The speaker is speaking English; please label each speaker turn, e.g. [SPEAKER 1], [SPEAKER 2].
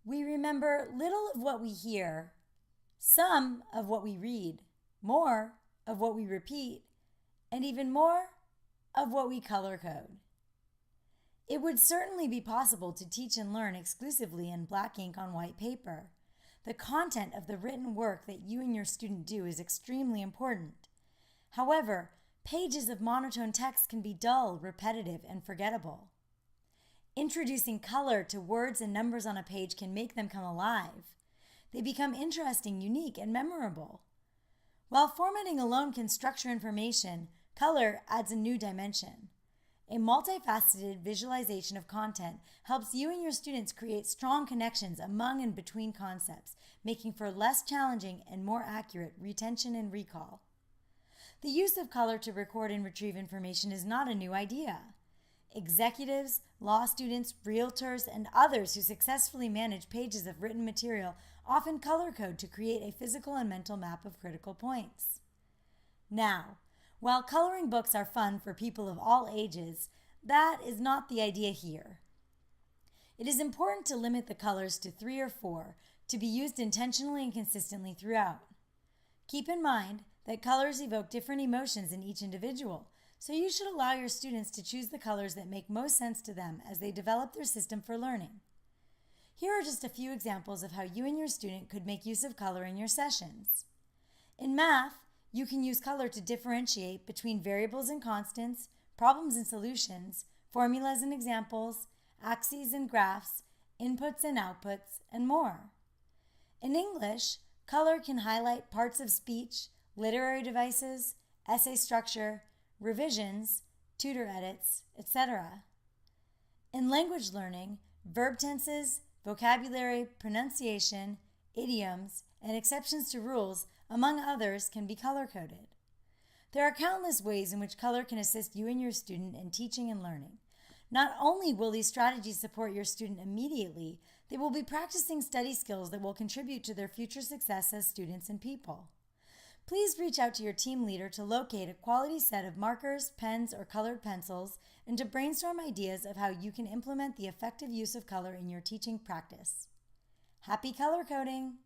[SPEAKER 1] We remember little of what we hear, some of what we read, more of what we repeat, and even more of what we color code. It would certainly be possible to teach and learn exclusively in black ink on white paper. The content of the written work that you and your student do is extremely important. However, pages of monotone text can be dull, repetitive, and forgettable. Introducing color to words and numbers on a page can make them come alive. They become interesting, unique, and memorable. While formatting alone can structure information, color adds a new dimension. A multifaceted visualization of content helps you and your students create strong connections among and between concepts, making for less challenging and more accurate retention and recall. The use of color to record and retrieve information is not a new idea. Executives, law students, realtors, and others who successfully manage pages of written material often color code to create a physical and mental map of critical points. Now, while coloring books are fun for people of all ages, that is not the idea here. It is important to limit the colors to 3 or 4 to be used intentionally and consistently throughout. Keep in mind that colors evoke different emotions in each individual, so you should allow your students to choose the colors that make most sense to them as they develop their system for learning. Here are just a few examples of how you and your student could make use of color in your sessions. In math, you can use color to differentiate between variables and constants, problems and solutions, formulas and examples, axes and graphs, inputs and outputs, and more. In English, color can highlight parts of speech, literary devices, essay structure, revisions, tutor edits, etc. In language learning, verb tenses, vocabulary, pronunciation, idioms, and exceptions to rules, among others, can be color-coded. There are countless ways in which color can assist you and your student in teaching and learning. Not only will these strategies support your student immediately, they will be practicing study skills that will contribute to their future success as students and people. Please reach out to your team leader to locate a quality set of markers, pens, or colored pencils and to brainstorm ideas of how you can implement the effective use of color in your teaching practice. Happy color coding!